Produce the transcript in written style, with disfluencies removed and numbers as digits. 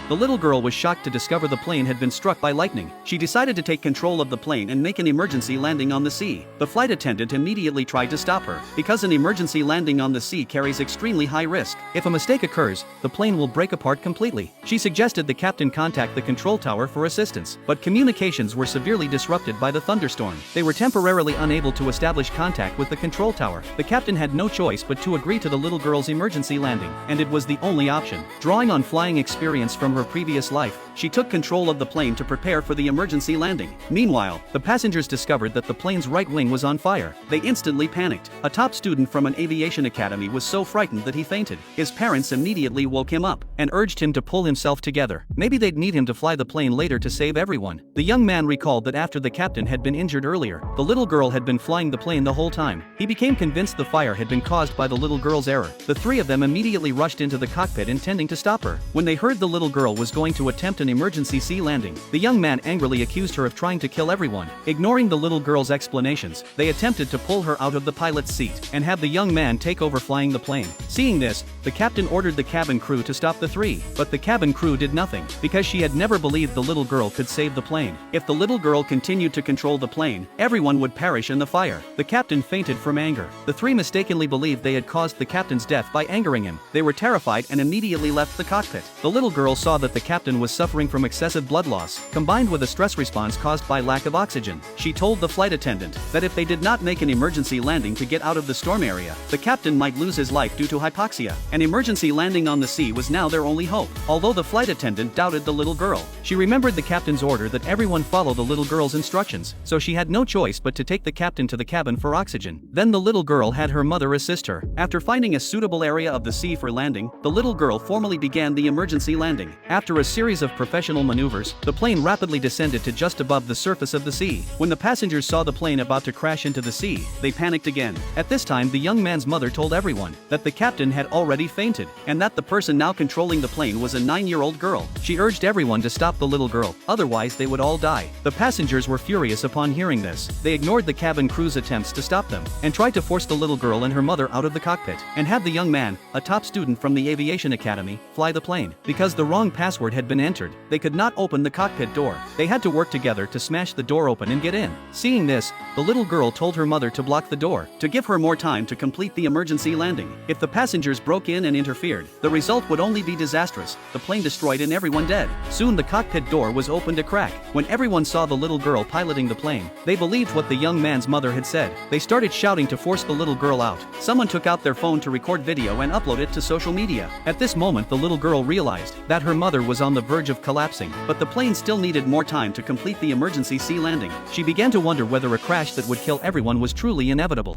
The little girl was shocked to discover the plane had been struck by lightning. She decided to take control of the plane and make an emergency landing on the sea. The flight attendant immediately tried to stop her, because an emergency landing on the sea carries extremely high risk. If a mistake occurs, the plane will break apart completely. She suggested the captain contact the control tower for assistance, but communications were severely disrupted by the thunderstorm. They were temporarily unable to establish contact with the control tower. The captain had no choice but to agree to the little girl's emergency landing, and it was the only option. Drawing on flying experience from her previous life, she took control of the plane to prepare for the emergency landing. Meanwhile, the passengers discovered that the plane's right wing was on fire. They instantly panicked. A top student from an aviation academy was so frightened that he fainted. His parents immediately woke him up and urged him to pull himself together. Maybe they'd need him to fly the plane later to save everyone. The young man recalled that after the captain had been injured earlier, the little girl had been flying the plane the whole time. He became convinced the fire had been caused by the little girl's error. The three of them immediately rushed into the cockpit intending to stop her. When they heard the little girl was going to attempt an emergency sea landing, the young man angrily accused her of trying to kill everyone. Ignoring the little girl's explanations, they attempted to pull her out of the pilot's seat and have the young man take over flying the plane. Seeing this, the captain ordered the cabin crew to stop the three, but the cabin crew did nothing, because she had never believed the little girl could save the plane. If the little girl continued to control the plane, everyone would perish in the fire. The captain fainted from anger. The three mistakenly believed they had caused the captain's death by angering him. They were terrified and immediately left the cockpit. The little girl saw that the captain was suffering from excessive blood loss, combined with a stress response caused by lack of oxygen. She told the flight attendant that if they did not make an emergency landing to get out of the storm area, the captain might lose his life due to hypoxia. An emergency landing on the sea was now their only hope. Although the flight attendant doubted the little girl, she remembered the captain's order that everyone follow the little girl's instructions, so she had no choice but to take the captain to the cabin for oxygen. Then the little girl had her mother assist her. After finding a suitable area of the sea for landing, the little girl formally began the emergency landing. After a series of professional maneuvers, the plane rapidly descended to just above the surface of the sea. When the passengers saw the plane about to crash into the sea, they panicked again. At this time, the young man's mother told everyone that the captain had already fainted, and that the person now controlling the plane was a 9-year-old girl. She urged everyone to stop the little girl, otherwise they would all die. The passengers were furious upon hearing this. They ignored the cabin crew's attempts to stop them, and tried to force the little girl and her mother out of the cockpit, and have the young man, a top student from the aviation academy, fly the plane. Because the wrong password had been entered, they could not open the cockpit door. They had to work together to smash the door open and get in. Seeing this, the little girl told her mother to block the door, to give her more time to complete the emergency landing. If the passengers broke in and interfered, the result would only be disastrous, the plane destroyed and everyone dead. Soon the cockpit door was opened a crack. When everyone saw the little girl piloting the plane, they believed what the young man's mother had said. They started shouting to force the little girl out. Someone took out their phone to record video and upload it to social media. At this moment, the little girl realized that her mother was on the verge of collapsing, but the plane still needed more time to complete the emergency sea landing. She began to wonder whether a crash that would kill everyone was truly inevitable.